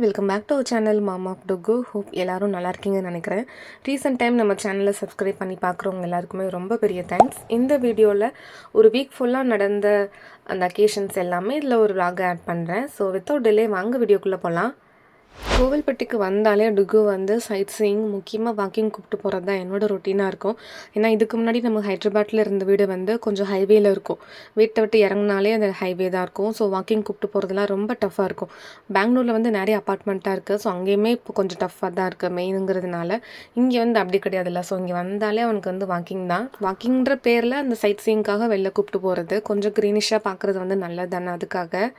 Welcome back to our channel mom of டுகு. Hope எல்லாரும் நல்லா இருக்கீங்கன்னு நினைக்கிறேன். ரீசெண்ட் டைம் நம்ம சேனலை சப்ஸ்கிரைப் பண்ணி பார்க்குறவங்க எல்லாருக்குமே ரொம்ப பெரிய தேங்க்ஸ். இந்த வீடியோவில் ஒரு வீக் ஃபுல்லாக நடந்த அந்த அக்கேஷன்ஸ் எல்லாமே இதில் ஒரு vlog ஆட் பண்ணுறேன். ஸோ வித்தவுட் டிலே வாங்க வீடியோக்குள்ளே போகலாம். கோவில்பட்டிக்கு வந்தாலே டுகு வந்து சைட் சீயிங் முக்கியமாக வாக்கிங் கூப்பிட்டு போகிறது தான் என்னோட ரொட்டீனாக இருக்கும். ஏன்னா இதுக்கு முன்னாடி நம்ம ஹைதராபாத்தில் இருந்த வீடு வந்து கொஞ்சம் ஹைவேயில் இருக்கும். வீட்டை விட்டு இறங்கினாலே அந்த ஹைவே தான் இருக்கும். ஸோ வாக்கிங் கூப்பிட்டு போகிறதுலாம் ரொம்ப டஃப்பாக இருக்கும். பெங்களூரில் வந்து நிறைய அப்பார்ட்மெண்ட்டாக இருக்குது. ஸோ அங்கேயுமே இப்போ கொஞ்சம் டஃப்பாக தான் இருக்குது மெயினுங்கிறதுனால. இங்கே வந்து அப்படி கிடையாதுல்ல. ஸோ இங்கே வந்தாலே அவனுக்கு வந்து வாக்கிங் தான். வாக்கிங்கிற பேரில் அந்த சைட் சீயிங்காக வெளில கூப்பிட்டு போகிறது கொஞ்சம் க்ரீனிஷாக பார்க்குறது வந்து நல்லது தானே. அதுக்காக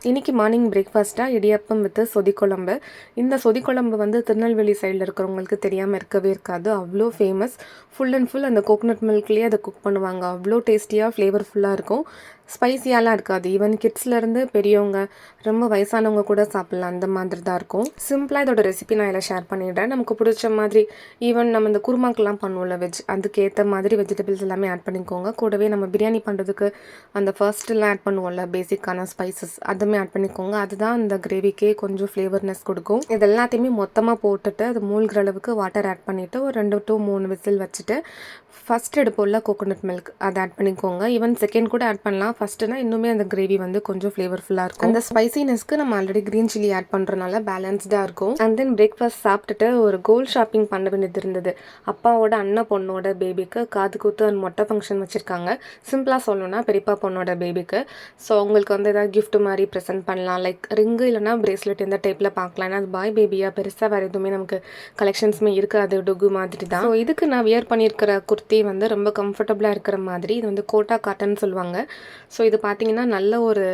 இன்றைக்கி மார்னிங் பிரேக்ஃபாஸ்ட்டாக இடியாப்பம் வித் சொதிக்குழம்பு. இந்த சொதிக்குழம்பு வந்து திருநெல்வேலி சைடில் இருக்கிறவங்களுக்கு தெரியாமல் இருக்கவே இருக்காது. அவ்வளோ ஃபேமஸ். ஃபுல் அண்ட் ஃபுல் அந்த கோகோனட் மில்க்லேயே அதை குக் பண்ணுவாங்க. அவ்வளோ டேஸ்டியாக ஃப்ளேவர்ஃபுல்லாக இருக்கும். ஸ்பைஸியாலாம் இருக்காது. ஈவன் கிட்ஸ்லேருந்து பெரியவங்க ரொம்ப வயசானவங்க கூட சாப்பிட்லாம். அந்த மாதிரி தான் இருக்கும். சிம்பிளாக இதோட ரெசிபி நான் இதில் ஷேர் பண்ணிடுறேன். நமக்கு பிடிச்ச மாதிரி ஈவன் நம்ம இந்த குருமாக்கெலாம் பண்ணுவோம்ல வெஜ், அதுக்கேற்ற மாதிரி வெஜிடபிள்ஸ் எல்லாமே ஆட் பண்ணிக்கோங்க. கூடவே நம்ம பிரியாணி பண்ணுறதுக்கு அந்த ஃபர்ஸ்ட்லாம் ஆட் பண்ணுவோம்ல பேசிக்கான ஸ்பைசஸ், அதுவுமே ஆட் பண்ணிக்கோங்க. அதுதான் அந்த கிரேவிக்கே கொஞ்சம் ஃப்ளேவர்னஸ் கொடுக்கும். இது எல்லாத்தையுமே மொத்தமாக போட்டுட்டு அது மூழ்கிற அளவுக்கு வாட்டர் ஆட் பண்ணிவிட்டு ஒரு 2 to 3 விசில் வச்சுட்டு ஃபஸ்ட் எடுப்போம்ல கோகோனட் மில்க் அதை ஆட் பண்ணிக்கோங்க. ஈவன் செகண்ட் கூட ஆட் பண்ணலாம். ஃபஸ்ட்டுனா இன்னுமே அந்த கிரேவி வந்து கொஞ்சம் ஃப்ளேவர்ஃபுல்லாக இருக்கும். அந்த ஸ்பைசினஸ்க்கு நம்ம ஆல்ரெடி க்ரீன் சில்லி ஆட் பண்ணுறதுனால பேலன்ஸ்டாக இருக்கும். அண்ட் தென் பிரேக்ஃபாஸ்ட் சாப்பிட்டுட்டு ஒரு கோல்ட் ஷாப்பிங் பண்ண வேண்டியது இருந்தது. அப்பாவோட அண்ணன் பொண்ணோட பேபிக்கு காது குத்து அண்ட் மொட்டை ஃபங்க்ஷன் வச்சுருக்காங்க. சிம்பிளாக சொல்லணும்னா பெரியப்பா பொண்ணோட பேபிக்கு. ஸோ அவங்களுக்கு வந்து ஏதாவது கிஃப்ட் மாதிரி ப்ரெசென்ட் பண்ணலாம். லைக் ரிங்கு இல்லைனா பிரேஸ்லெட் இந்த டைப்பில் பார்க்கலாம். ஏன்னா அது பாய் பேபியாக பெருசாக வேறு எதுவுமே நமக்கு கலெக்ஷன்ஸுமே இருக்காது. டுகு மாதிரி தான். ஸோ இதுக்கு நான் வியர் பண்ணியிருக்கிற குர்த்தி வந்து ரொம்ப கம்ஃபர்டபுளாக இருக்கிற மாதிரி. இது வந்து கோட்டா காட்டன் சொல்லுவாங்க. ஸோ இது பார்த்தீங்கன்னா நல்ல ஒரு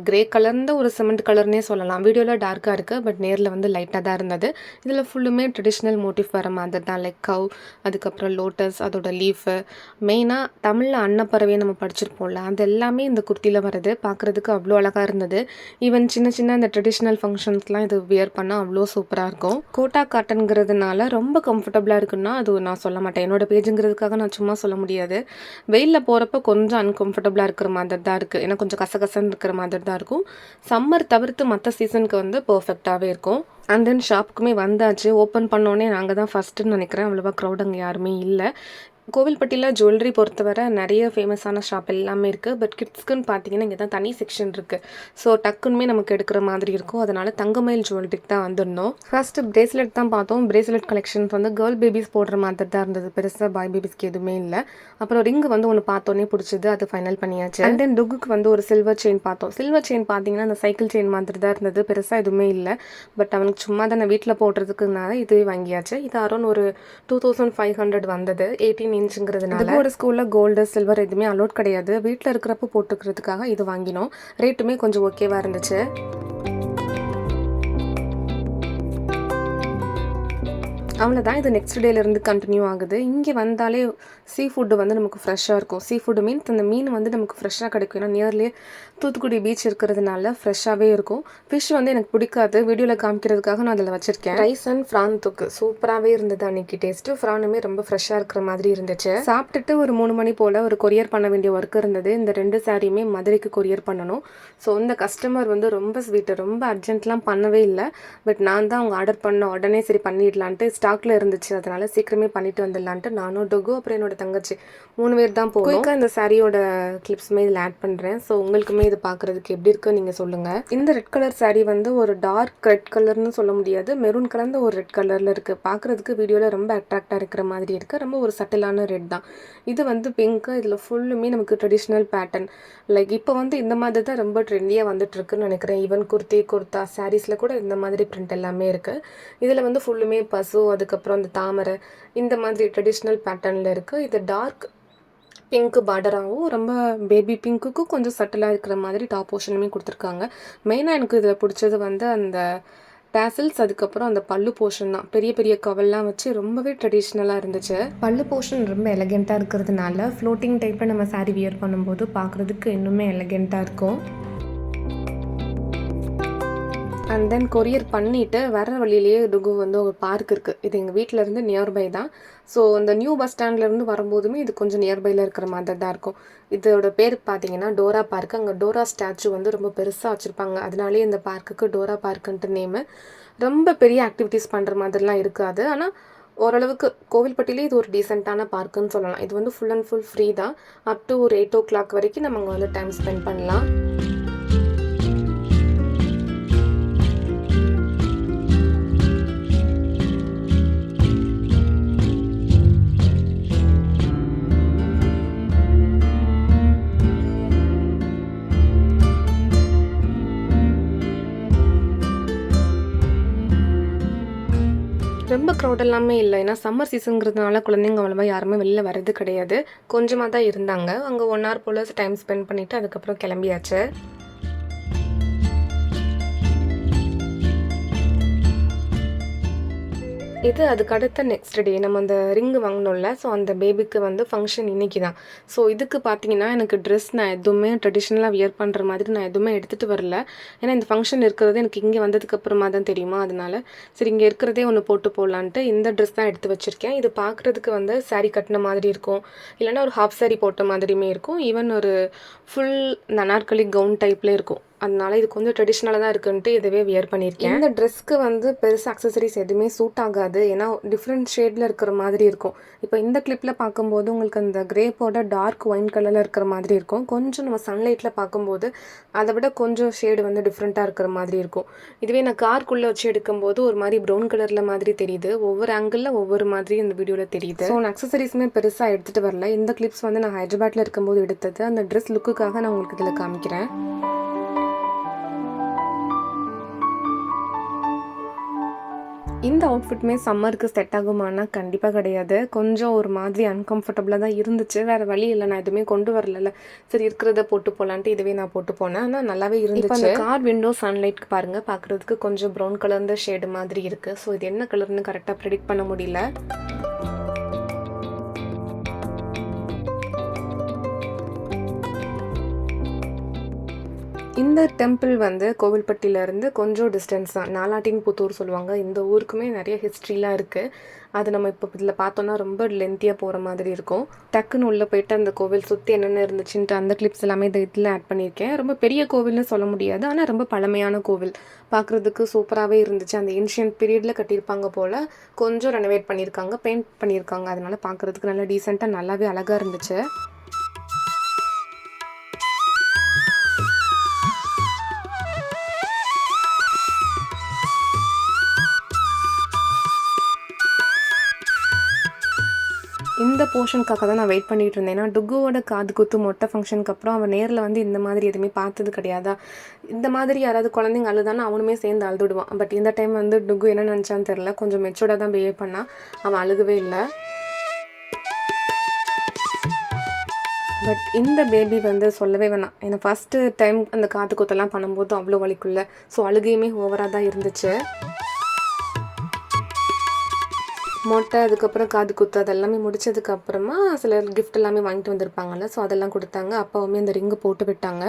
கிரே கலர்ந்த ஒரு சிமெண்ட் கலர்னே சொல்லலாம். வீடியோவில் டார்க்காக இருக்குது, பட் நேரில் வந்து லைட்டாக தான் இருந்தது. இதில் ஃபுல்லுமே ட்ரெடிஷ்னல் மோட்டிவ் வர மாதிரி தான். லைக் கவ், அதுக்கப்புறம் லோட்டஸ், அதோட லீஃபு, மெயினாக தமிழில் அன்னப்பறவையை நம்ம படிச்சிருப்போம்ல, அது எல்லாமே இந்த குர்த்தியில் வருது. பார்க்குறதுக்கு அவ்வளோ அழகாக இருந்தது. ஈவன் சின்ன சின்ன இந்த ட்ரெடிஷ்னல் ஃபங்க்ஷன்ஸ்லாம் இது வியர் பண்ணால் அவ்வளோ சூப்பராக இருக்கும். கோட்டா காட்டனுங்கிறதுனால ரொம்ப கம்ஃபர்டபுளாக இருக்குன்னா அது நான் சொல்ல மாட்டேன். என்னோட பேஜுங்கிறதுக்காக நான் சும்மா சொல்ல முடியாது. வெயிலில் போகிறப்ப கொஞ்சம் அன்கம்ஃபர்டபுளாக இருக்கிற மாதிரி தான் இருக்குது. ஏன்னா கொஞ்சம் கசகசன்னு இருக்கிற மாதிரி தான் இருக்கும். சம்மர் தவிர்த்து மற்ற சீசனுக்கு வந்து பர்ஃபெக்டாகவே இருக்கும். அண்ட் தென் ஷாப்புக்குமே வந்தாச்சு. ஓப்பன் பண்ணோன்னே நாங்கள் தான் ஃபஸ்ட்டுன்னு நினைக்கிறேன். அவ்வளோவா க்ரௌட் அங்கே யாருமே இல்லை. கோவில்பட்டியில் ஜுவல்லரி பொறுத்தவரை நிறைய ஃபேமஸான ஷாப் எல்லாமே இருக்குது. பட் கிட்ஸ்க்குன்னு பார்த்தீங்கன்னா இங்கே தான் தனி செக்ஷன் இருக்குது. ஸோ டக்குன்னுமே நமக்கு எடுக்கிற மாதிரி இருக்கும். அதனால் தங்கமயில் ஜுவல்லரிக்கு தான் வந்திருந்தோம். ஃபர்ஸ்ட்டு பிரேஸ்லெட் தான் பார்த்தோம். பிரேஸ்லெட் கலெக்ஷன்ஸ் வந்து கேர்ள் பேபிஸ் போடுற மாதிரி தான் இருந்தது. பெருசாக பாய் பேபிஸ்க்கு எதுவுமே இல்லை. அப்புறம் ரிங்கு வந்து ஒன்று பார்த்தோன்னே பிடிச்சது, அது ஃபைனல் பண்ணியாச்சு. அண்ட் தென் டுகுக்கு வந்து ஒரு சில்வர் செயின் பார்த்தோம். சில்வர் செயின் பார்த்தீங்கன்னா அந்த சைக்கிள் செயின் மாதிரி தான் இருந்தது. பெருசாக எதுவுமே இல்லை. பட் அவனுக்கு சும்மா தானே வீட்டில் போடுறதுக்குனால இதுவே வாங்கியாச்சு. இது அரௌண்ட் ஒரு 2500 வந்தது. 18 இன்ச்சுங்கிறதுனால. ஒரு ஸ்கூலில் கோல்டு சில்வர் எதுவுமே அலோட் கிடையாது. வீட்டில் இருக்கிறப்ப போட்டுக்கிறதுக்காக இது வாங்கினோம். ரேட்டுமே கொஞ்சம் ஓகேவாக இருந்துச்சு. அவ்வளோதான். இது நெக்ஸ்ட் டேலேருந்து கண்டினியூ ஆகுது. இங்கே வந்தாலே சீ ஃபுட்டு வந்து நமக்கு ஃப்ரெஷ்ஷாக இருக்கும். சீ ஃபுட்டு மீன்ஸ் அந்த மீன் வந்து நமக்கு ஃப்ரெஷ்ஷாக கிடைக்கும். ஏன்னா நியர்லேயே தூத்துக்குடி பீச் இருக்கிறதுனால ஃப்ரெஷ்ஷாகவே இருக்கும். ஃபிஷ் வந்து எனக்கு பிடிக்காது. வீடியோவில் காமிக்கிறதுக்காக நான் அதில் வச்சுருக்கேன். ரைஸ் அண்ட் ஃப்ரான் தொக்கு சூப்பராகவே இருந்தது அன்றைக்கி. டேஸ்ட்டு ஃப்ரானுமே ரொம்ப ஃப்ரெஷ்ஷாக இருக்கிற மாதிரி இருந்துச்சு. சாப்பிட்டுட்டு ஒரு 3 மணி போல் ஒரு கொரியர் பண்ண வேண்டிய ஒர்க் இருந்தது. இந்த 2 சாரியுமே மதுரைக்கு கொரியர் பண்ணணும். ஸோ இந்த கஸ்டமர் வந்து ரொம்ப ஸ்வீட்டு, ரொம்ப அர்ஜென்ட்லாம் பண்ணவே இல்லை. பட் நான் தான் அவங்க ஆர்டர் பண்ண உடனே சரி பண்ணிடலான்ட்டு ஸ்டாக்ல இருந்துச்சு. அதனால சீக்கிரமே பண்ணிட்டு வந்துடலான்ட்டு நானும் டொகு அப்புறம் என்னோட தங்கச்சி 3 பேர் தான் போகும். இந்த சாரியோட கிளிப்ஸுமே இதில் ஆட் பண்ணுறேன். ஸோ உங்களுக்குமே இது பார்க்குறதுக்கு எப்படி இருக்குன்னு நீங்கள் சொல்லுங்கள். இந்த ரெட் கலர் சாரீ வந்து ஒரு டார்க் ரெட் கலர்னு சொல்ல முடியாது, மெரூன் கலர்ந்த ஒரு ரெட் கலரில் இருக்குது. பார்க்குறதுக்கு வீடியோவில் ரொம்ப அட்ராக்டாக இருக்கிற மாதிரி இருக்குது. ரொம்ப ஒரு சட்டிலான ரெட் தான். இது வந்து பிங்க்கு. இதில் ஃபுல்லுமே நமக்கு ட்ரெடிஷ்னல் பேட்டர்ன். லைக் இப்போ வந்து இந்த மாதிரி தான் ரொம்ப ட்ரெண்டியாக வந்துட்டுருக்குன்னு நினைக்கிறேன். ஈவன் குர்த்தி, குர்த்தா, சாரீஸில் கூட இந்த மாதிரி பிரிண்ட் எல்லாமே இருக்குது. இதில் வந்து ஃபுல்லுமே பசு, அதுக்கப்புறம் அந்த தாமரை, இந்த மாதிரி ட்ரெடிஷ்னல் பேட்டர்னில் இருக்குது. இது டார்க் பிங்க்கு பார்டராகவும் ரொம்ப பேபி பிங்க்குக்கும் கொஞ்சம் சட்டிலாக இருக்கிற மாதிரி டாப் போர்ஷனுமே கொடுத்துருக்காங்க. மெயினாக எனக்கு இதில் பிடிச்சது வந்து அந்த டேசல்ஸ், அதுக்கப்புறம் அந்த பல்லு போர்ஷன் தான். பெரிய பெரிய கவல்லாம் வச்சு ரொம்பவே ட்ரெடிஷ்னலாக இருந்துச்சு. பல்லு போர்ஷன் ரொம்ப எலகெண்ட்டாக இருக்கிறதுனால ஃப்ளோட்டிங் டைப்பில் நம்ம சாரீ வியர் பண்ணும்போது பார்க்குறதுக்கு இன்னுமே எலகெண்ட்டாக இருக்கும். அண்ட் தென் கொரியர் பண்ணிவிட்டு வர வழியிலேயே டுகு வந்து ஒரு பார்க் இருக்குது. இது எங்கள் வீட்டிலேருந்து நியர்பை தான். ஸோ இந்த நியூ பஸ் ஸ்டாண்ட்லேருந்து வரும்போதுமே இது கொஞ்சம் நியர்பையில் இருக்கிற மாதிரி தான் இருக்கும். இதோட பேர் பார்த்தீங்கன்னா டோரா பார்க். அங்கே டோரா ஸ்டாச்சு வந்து ரொம்ப பெருசாக வச்சுருப்பாங்க. அதனாலேயே இந்த பார்க்குக்கு டோரா பார்க்குன்ட்டு நேமு. ரொம்ப பெரிய ஆக்டிவிட்டீஸ் பண்ணுற மாதிரிலாம் இருக்காது. ஆனால் ஓரளவுக்கு கோவில்பட்டியிலே இது ஒரு டீசெண்டான பார்க்குன்னு சொல்லலாம். இது வந்து ஃபுல் அண்ட் ஃபுல் ஃப்ரீ தான். அப் டு ஒரு 8 o'clock வரைக்கும் நம்ம அங்கே வந்து டைம் ஸ்பெண்ட் பண்ணலாம். ரொம்ப க்ரௌட் எல்லாமே இல்லை. ஏன்னா சம்மர் சீசனுங்கிறதுனால குழந்தைங்க அவ்வளோவா யாருமே வெளில வர்றது கிடையாது. கொஞ்சமாக தான் இருந்தாங்க. அங்கே 1 hour போல் டைம் ஸ்பெண்ட் பண்ணிவிட்டு அதுக்கப்புறம் கிளம்பியாச்சு. இது அதுக்கு அடுத்த நெக்ஸ்ட் டே நம்ம அந்த ரிங்கு வாங்கினோம்ல, ஸோ அந்த பேபிக்கு வந்து ஃபங்க்ஷன் இன்றைக்கி தான். ஸோ இதுக்கு பார்த்தீங்கன்னா எனக்கு ட்ரெஸ் நான் எதுவுமே ட்ரெடிஷ்னலாக வியர் பண்ணுற மாதிரி நான் எதுவுமே எடுத்துகிட்டு வரல. ஏன்னா இந்த ஃபங்க்ஷன் இருக்கிறது எனக்கு இங்கே வந்ததுக்கப்புறமா தான் தெரியுமா. அதனால சரி இங்கே இருக்கிறதே ஒன்று போட்டு போடலான்ட்டு இந்த ட்ரெஸ் தான் எடுத்து வச்சுருக்கேன். இது பார்க்குறதுக்கு வந்து சாரீ கட்டின மாதிரி இருக்கும், இல்லைன்னா ஒரு ஹாஃப் சாரீ போட்ட மாதிரியுமே இருக்கும். ஈவன் ஒரு ஃபுல் அனார்கலி கவுன் டைப்பில் இருக்கும். அதனால இது கொஞ்சம் ட்ரெடிஷ்னலாக தான் இருக்குன்ட்டு இதுவே வியர் பண்ணியிருக்கேன். இந்த ட்ரெஸ்க்கு வந்து பெருசு அக்சசரிஸ் எதுவுமே சூட் ஆகாது. ஏன்னா டிஃப்ரெண்ட் ஷேடில் இருக்கிற மாதிரி இருக்கும். இப்போ இந்த கிளிப்பில் பார்க்கும்போது உங்களுக்கு அந்த கிரேப்போட டார்க் ஒயின் கலரில் இருக்கிற மாதிரி இருக்கும். கொஞ்சம் நம்ம சன்லைட்டில் பார்க்கும்போது அதை விட கொஞ்சம் ஷேடு வந்து டிஃப்ரெண்ட்டாக இருக்கிற மாதிரி இருக்கும். இதுவே நான் கார்க்குள்ளே வச்சு எடுக்கும்போது ஒரு மாதிரி ப்ரௌன் கலரில் மாதிரி தெரியுது. ஒவ்வொரு ஆங்கிளில் ஒவ்வொரு மாதிரி இந்த வீடியோவில் தெரியுது. ஸோ நான் அக்சசரிஸுமே பெருசாக எடுத்துகிட்டு வரல. இந்த கிளிப்ஸ் வந்து நான் ஹைதராபாத்தில் இருக்கும்போது எடுத்தது. அந்த ட்ரெஸ் லுக்குக்காக நான் உங்களுக்கு இதில் காமிக்கிறேன். இந்த அவுட்ஃபிட்டுமே சம்மருக்கு செட் ஆகுமானா கண்டிப்பாக கிடையாது. கொஞ்சம் ஒரு மாதிரி அன்கம்ஃபர்டபுளாக தான் இருந்துச்சு. வேறு வழி இல்லை, நான் எதுவுமே கொண்டு வரல. சரி இருக்கிறத போட்டு போகலான்ட்டு இதுவே நான் போட்டு போனேன். ஆனால் நல்லாவே இருந்துச்சு. அந்த கார் விண்டோ சன்லைட் பாருங்கள், பார்க்குறதுக்கு கொஞ்சம் ப்ரௌன் கலர்ந்த ஷேடு மாதிரி இருக்குது. ஸோ இது என்ன கலர்னு கரெக்டாக ப்ரெடிக்ட் பண்ண முடியல. இந்த டெம்பிள் வந்து கோவில்பட்டியிலேருந்து கொஞ்சம் டிஸ்டன்ஸ் தான். நாலாட்டின்புத்தூர் சொல்லுவாங்க. இந்த ஊருக்குமே நிறைய ஹிஸ்ட்ரிலாம் இருக்குது. அது நம்ம இப்போ இதில் பார்த்தோன்னா ரொம்ப லென்த்தியாக போகிற மாதிரி இருக்கும். டக்குன்னு உள்ளே போயிட்டு அந்த கோவில் சுற்றி என்னென்ன இருந்துச்சுன்ட்டு அந்த கிளிப்ஸ் எல்லாமே இதில் ஆட் பண்ணியிருக்கேன். ரொம்ப பெரிய கோவில்னு சொல்ல முடியாது, ஆனால் ரொம்ப பழமையான கோவில். பார்க்குறதுக்கு சூப்பராகவே இருந்துச்சு. அந்த ஏன்ஷியன்ட் பீரியடில் கட்டியிருப்பாங்க போல். கொஞ்சம் ரெனோவேட் பண்ணியிருக்காங்க, பெயிண்ட் பண்ணியிருக்காங்க. அதனால் பார்க்குறதுக்கு நல்லா டீசெண்டாக நல்லாவே அழகாக இருந்துச்சு. இந்த போர்ஷனுக்காக தான் நான் வெயிட் பண்ணிகிட்டு இருந்தேன். ஏன்னா டுகுவோட காது குத்து மொட்டை ஃபங்க்ஷனுக்கு அப்புறம் அவன் நேரில் வந்து இந்த மாதிரி எதுவுமே பார்த்தது கிடையாதா. இந்த மாதிரி யாராவது குழந்தைங்க அழுதானே அவனுமே சேர்ந்து அழுதுடுவான். பட் இந்த டைம் வந்து டுகு என்ன நினச்சான்னு தெரில, கொஞ்சம் மெச்சூர்டாக தான் பிஹேவ் பண்ணான். அவன் அழுகவே இல்லை. பட் இந்த பேபி வந்து சொல்லவே வேணாம். ஏன்னா ஃபஸ்ட்டு டைம் அந்த காது குத்தெல்லாம் பண்ணும்போது அவ்வளோ வலிக்குள்ள. ஸோ அழுகையுமே ஓவராக தான் இருந்துச்சு. மொட்டை அதுக்கப்புறம் காது குத்து அதெல்லாமே முடிச்சதுக்கப்புறமா சிலர் கிஃப்ட் எல்லாமே வாங்கிட்டு வந்திருப்பாங்கல்ல, ஸோ அதெல்லாம் கொடுத்தாங்க. அப்பாவுமே அந்த ரிங்கு போட்டு விட்டாங்க.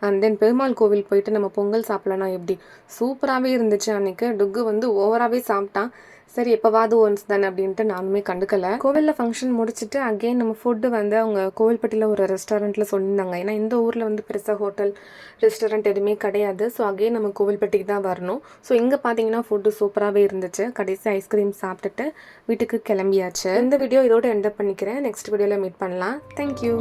அண்ட் தென் பெருமாள் கோவில் போயிட்டு நம்ம பொங்கல் சாப்பிட்லன்னா எப்படி சூப்பராகவே இருந்துச்சு. அன்றைக்கி டுக்கு வந்து ஓவராகவே சாப்பிட்டான். சரி எப்போவாது ஒன்ஸ் தானே அப்படின்ட்டு நானுமே கண்டுக்கலை. கோவிலில் ஃபங்க்ஷன் முடிச்சுட்டு அகெயின் நம்ம ஃபுட்டு வந்து அவங்க கோவில்பட்டியில் ஒரு ரெஸ்டாரண்ட்டில் சொல்லியிருந்தாங்க. ஏன்னா இந்த ஊரில் வந்து பெருசாக ஹோட்டல் ரெஸ்டாரண்ட் எதுவுமே கிடையாது. ஸோ அகெயின் நம்ம கோவில்பட்டிக்கு தான் வரணும். ஸோ இங்கே பார்த்தீங்கன்னா ஃபுட்டு சூப்பராகவே இருந்துச்சு. கடைசி ஐஸ்கிரீம் சாப்பிட்டுட்டு வீட்டுக்கு கிளம்பியாச்சு. இந்த வீடியோ இதோட எண்ட் பண்ணிக்கிறேன். நெக்ஸ்ட் வீடியோவில் மீட் பண்ணலாம். தேங்க்யூ.